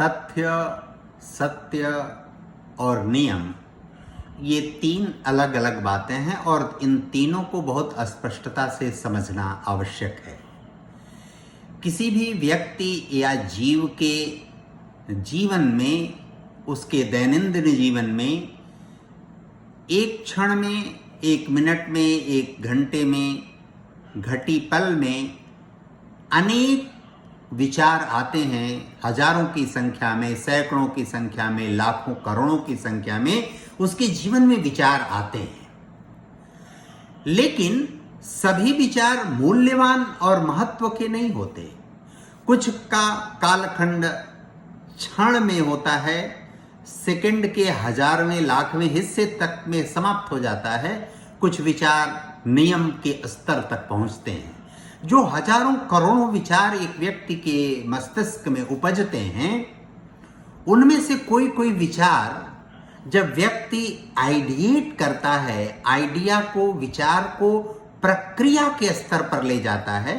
तथ्य, सत्य और नियम, ये तीन अलग अलग बातें हैं और इन तीनों को बहुत स्पष्टता से समझना आवश्यक है। किसी भी व्यक्ति या जीव के जीवन में, उसके दैनंदिन जीवन में, एक क्षण में, एक मिनट में, एक घंटे में, घटी पल में अनेक विचार आते हैं। हजारों की संख्या में, सैकड़ों की संख्या में, लाखों करोड़ों की संख्या में उसके जीवन में विचार आते हैं। लेकिन सभी विचार मूल्यवान और महत्व के नहीं होते। कुछ का कालखंड क्षण में होता है, सेकंड के हजारवें लाखवें हिस्से तक में समाप्त हो जाता है। कुछ विचार नियम के स्तर तक पहुंचते हैं। जो हजारों करोड़ों विचार एक व्यक्ति के मस्तिष्क में उपजते हैं, उनमें से कोई कोई विचार जब व्यक्ति आइडिएट करता है, आइडिया को, विचार को प्रक्रिया के स्तर पर ले जाता है।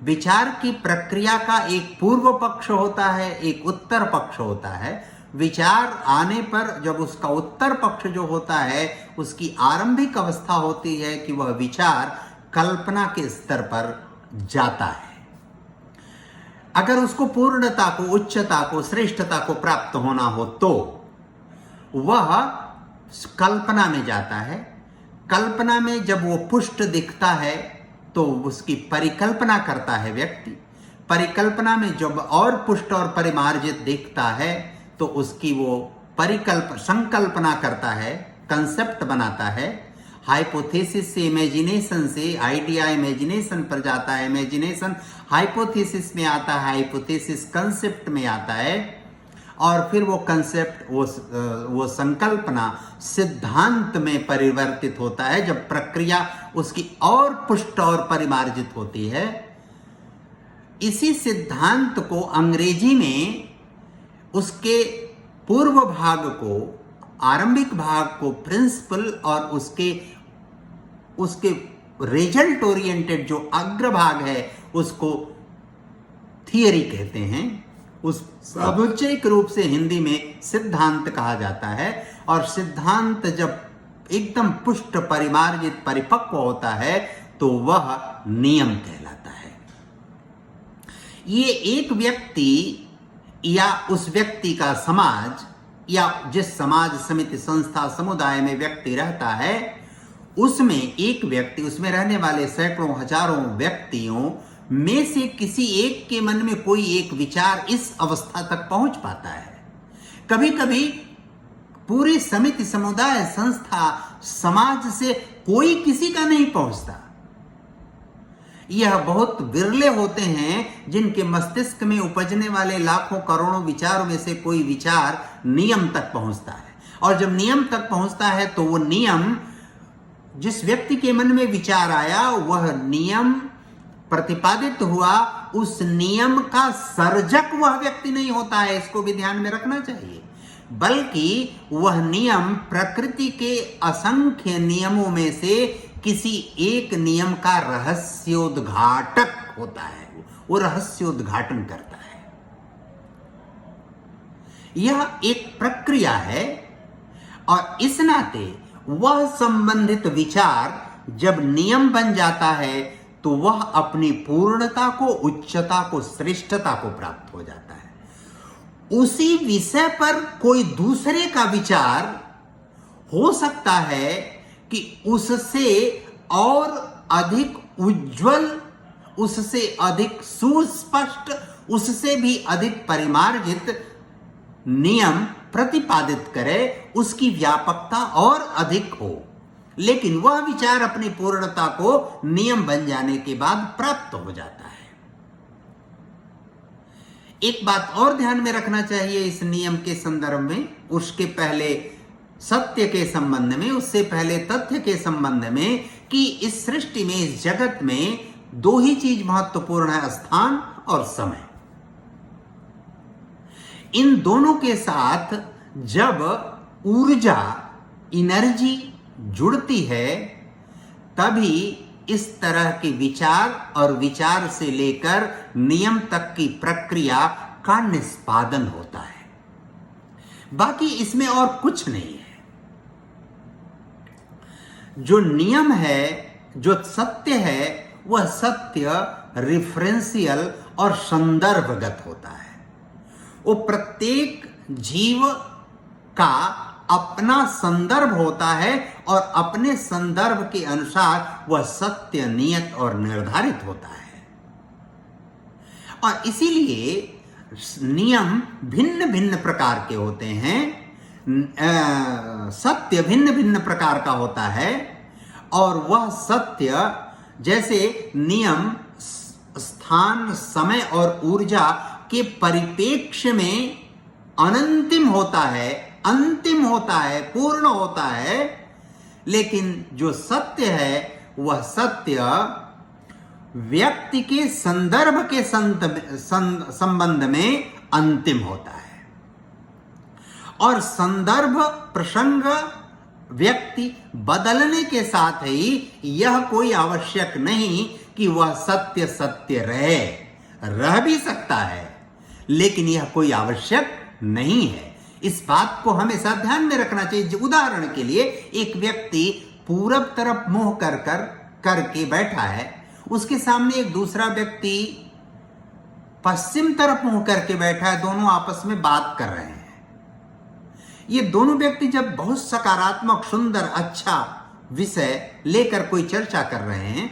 विचार की प्रक्रिया का एक पूर्व पक्ष होता है, एक उत्तर पक्ष होता है। विचार आने पर जब उसका उत्तर पक्ष जो होता है, उसकी आरंभिक अवस्था होती है कि वह विचार कल्पना के स्तर पर जाता है। अगर उसको पूर्णता को, उच्चता को, श्रेष्ठता को प्राप्त होना हो तो वह कल्पना में जाता है। कल्पना में जब वो पुष्ट दिखता है तो उसकी परिकल्पना करता है व्यक्ति। परिकल्पना में जब और पुष्ट और परिमार्जित दिखता है तो उसकी वो संकल्पना करता है, कंसेप्ट बनाता है। हाइपोथेसिस से, इमेजिनेशन से, आइडिया इमेजिनेशन पर जाता है, इमेजिनेशन हाइपोथेसिस में आता है, हाइपोथेसिस कंसेप्ट में आता है और फिर वो कंसेप्ट, वो संकल्पना सिद्धांत में परिवर्तित होता है जब प्रक्रिया उसकी और पुष्ट और परिमार्जित होती है। इसी सिद्धांत को अंग्रेजी में उसके पूर्व भाग को, आरंभिक भाग को प्रिंसिपल और उसके रिजल्ट ओरिएंटेड जो अग्रभाग है उसको थियरी कहते हैं। उस सामुच्चयिक रूप से हिंदी में सिद्धांत कहा जाता है। और सिद्धांत जब एकदम पुष्ट, परिमार्जित, परिपक्व होता है तो वह नियम कहलाता है। ये एक व्यक्ति या उस व्यक्ति का समाज या जिस समाज, समिति, संस्था, समुदाय में व्यक्ति रहता है, उसमें एक व्यक्ति, उसमें रहने वाले सैकड़ों हजारों व्यक्तियों में से किसी एक के मन में कोई एक विचार इस अवस्था तक पहुंच पाता है। कभी कभी पूरी समिति, समुदाय, संस्था, समाज से कोई किसी का नहीं पहुंचता। यह बहुत विरले होते हैं जिनके मस्तिष्क में उपजने वाले लाखों करोड़ों विचारों में से कोई विचार नियम तक पहुंचता है। और जब नियम तक पहुंचता है तो वो नियम, जिस व्यक्ति के मन में विचार आया, वह नियम प्रतिपादित हुआ, उस नियम का सर्जक वह व्यक्ति नहीं होता है, इसको भी ध्यान में रखना चाहिए। बल्कि वह नियम प्रकृति के असंख्य नियमों में से किसी एक नियम का रहस्योद्घाटक होता है। वो रहस्योद्घाटन करता है। यह एक प्रक्रिया है और इस नाते वह संबंधित विचार जब नियम बन जाता है तो वह अपनी पूर्णता को, उच्चता को, श्रेष्ठता को प्राप्त हो जाता है। उसी विषय पर कोई दूसरे का विचार हो सकता है कि उससे और अधिक उज्जवल, उससे अधिक सुस्पष्ट, उससे भी अधिक परिमार्जित नियम प्रतिपादित करे, उसकी व्यापकता और अधिक हो। लेकिन वह विचार अपनी पूर्णता को नियम बन जाने के बाद प्राप्त हो जाता है। एक बात और ध्यान में रखना चाहिए इस नियम के संदर्भ में, उसके पहले सत्य के संबंध में, उससे पहले तथ्य के संबंध में, कि इस सृष्टि में, इस जगत में दो ही चीज महत्वपूर्ण है, स्थान और समय। इन दोनों के साथ जब ऊर्जा, एनर्जी जुड़ती है तभी इस तरह के विचार और विचार से लेकर नियम तक की प्रक्रिया का निष्पादन होता है। बाकी इसमें और कुछ नहीं है। जो नियम है, जो सत्य है, वह सत्य रिफरेंशियल और संदर्भगत होता है। वो प्रत्येक जीव का अपना संदर्भ होता है और अपने संदर्भ के अनुसार वह सत्य नियत और निर्धारित होता है। और इसीलिए नियम भिन्न भिन्न प्रकार के होते हैं, सत्य भिन्न भिन्न प्रकार का होता है। और वह सत्य जैसे नियम स्थान, समय और ऊर्जा के परिप्रेक्ष्य में अनंतिम होता है, अंतिम होता है, पूर्ण होता है, लेकिन जो सत्य है वह सत्य व्यक्ति के संदर्भ के संबंध में अंतिम होता है। और संदर्भ, प्रसंग, व्यक्ति बदलने के साथ ही यह कोई आवश्यक नहीं कि वह सत्य सत्य रह भी सकता है, लेकिन यह कोई आवश्यक नहीं है। इस बात को हमेशा ध्यान में रखना चाहिए। उदाहरण के लिए एक व्यक्ति पूरब तरफ मुंह करके बैठा है, उसके सामने एक दूसरा व्यक्ति पश्चिम तरफ मुंह करके बैठा है, दोनों आपस में बात कर रहे हैं। ये दोनों व्यक्ति जब बहुत सकारात्मक, सुंदर, अच्छा विषय लेकर कोई चर्चा कर रहे हैं,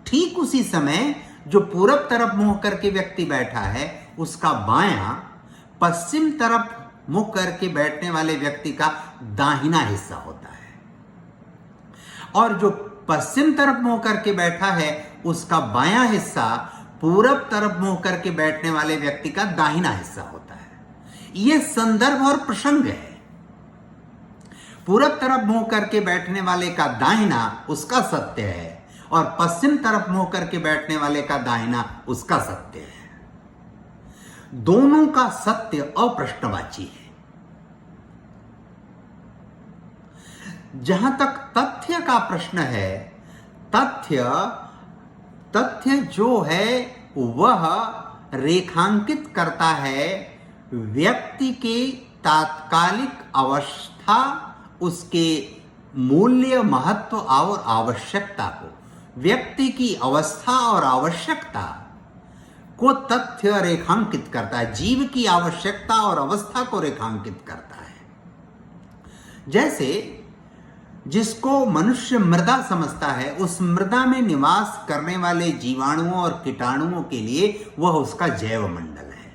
ठीक उसी समय जो पूरब तरफ मुंह करके व्यक्ति बैठा है, उसका बायां पश्चिम तरफ मुंह करके बैठने वाले व्यक्ति का दाहिना हिस्सा होता है। और जो पश्चिम तरफ मुंह करके बैठा है, उसका बायां हिस्सा पूरब तरफ मुंह करके बैठने वाले व्यक्ति का दाहिना हिस्सा होता है। यह संदर्भ और प्रसंग है। पूरब तरफ मुंह करके बैठने वाले का दाहिना उसका सत्य है, और पश्चिम तरफ मुंह करके बैठने वाले का दाहिना उसका सत्य है। दोनों का सत्य अप्रश्नवाची है। जहां तक तथ्य का प्रश्न है, तथ्य जो है वह रेखांकित करता है व्यक्ति के तात्कालिक अवस्था, उसके मूल्य, महत्व और आवश्यकता को। व्यक्ति की अवस्था और आवश्यकता को तथ्य रेखांकित करता है, जीव की आवश्यकता और अवस्था को रेखांकित करता है। जैसे जिसको मनुष्य मृदा समझता है, उस मृदा में निवास करने वाले जीवाणुओं और कीटाणुओं के लिए वह उसका जैव मंडल है।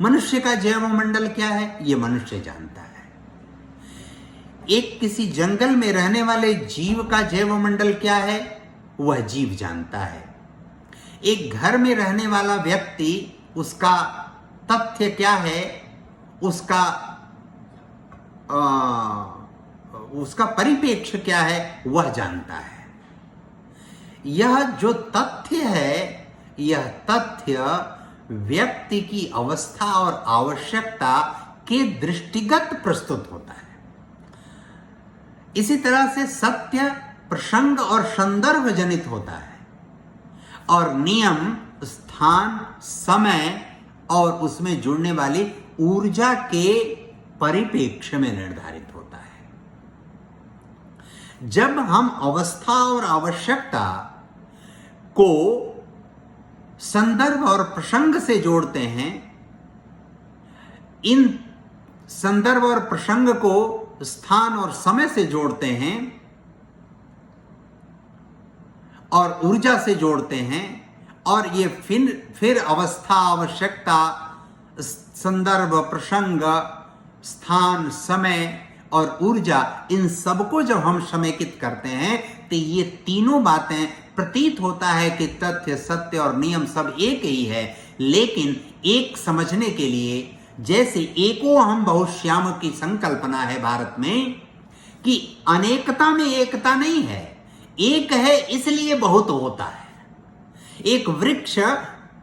मनुष्य का जैव मंडल क्या है, यह मनुष्य जानता है। एक किसी जंगल में रहने वाले जीव का जैव मंडल क्या है, वह जीव जानता है। एक घर में रहने वाला व्यक्ति, उसका तथ्य क्या है, उसका परिप्रेक्ष्य क्या है, वह जानता है। यह जो तथ्य है, यह तथ्य व्यक्ति की अवस्था और आवश्यकता के दृष्टिगत प्रस्तुत होता है। इसी तरह से सत्य प्रसंग और संदर्भ जनित होता है, और नियम स्थान, समय और उसमें जुड़ने वाली ऊर्जा के परिप्रेक्ष्य में निर्धारित होता है। जब हम अवस्था और आवश्यकता को संदर्भ और प्रसंग से जोड़ते हैं, इन संदर्भ और प्रसंग को स्थान और समय से जोड़ते हैं और ऊर्जा से जोड़ते हैं, और ये फिर अवस्था, आवश्यकता, संदर्भ, प्रसंग, स्थान, समय और ऊर्जा, इन सबको जब हम समेकित करते हैं तो ये तीनों बातें प्रतीत होता है कि तथ्य, सत्य और नियम सब एक ही है। लेकिन एक समझने के लिए, जैसे एको हम बहुश्याम की संकल्पना है भारत में, कि अनेकता में एकता नहीं है, एक है इसलिए बहुत होता है। एक वृक्ष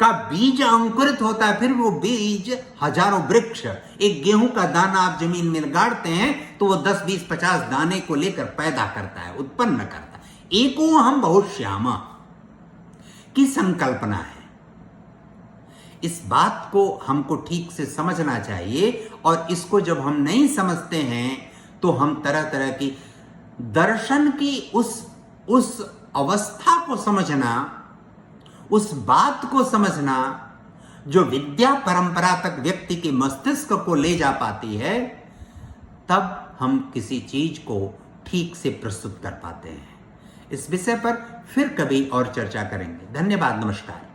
का बीज अंकुरित होता है, फिर वो बीज हजारों वृक्ष। एक गेहूं का दाना आप जमीन में गाड़ते हैं तो वो 10, 20, 50 दाने को लेकर पैदा करता है, उत्पन्न करता है। एको हम बहुश्यामा की संकल्पना है। इस बात को हमको ठीक से समझना चाहिए, और इसको जब हम नहीं समझते हैं तो हम तरह तरह की दर्शन की उस अवस्था को समझना, उस बात को समझना जो विद्या परंपरा तक व्यक्ति के मस्तिष्क को ले जा पाती है, तब हम किसी चीज को ठीक से प्रस्तुत कर पाते हैं। इस विषय पर फिर कभी और चर्चा करेंगे। धन्यवाद, नमस्कार।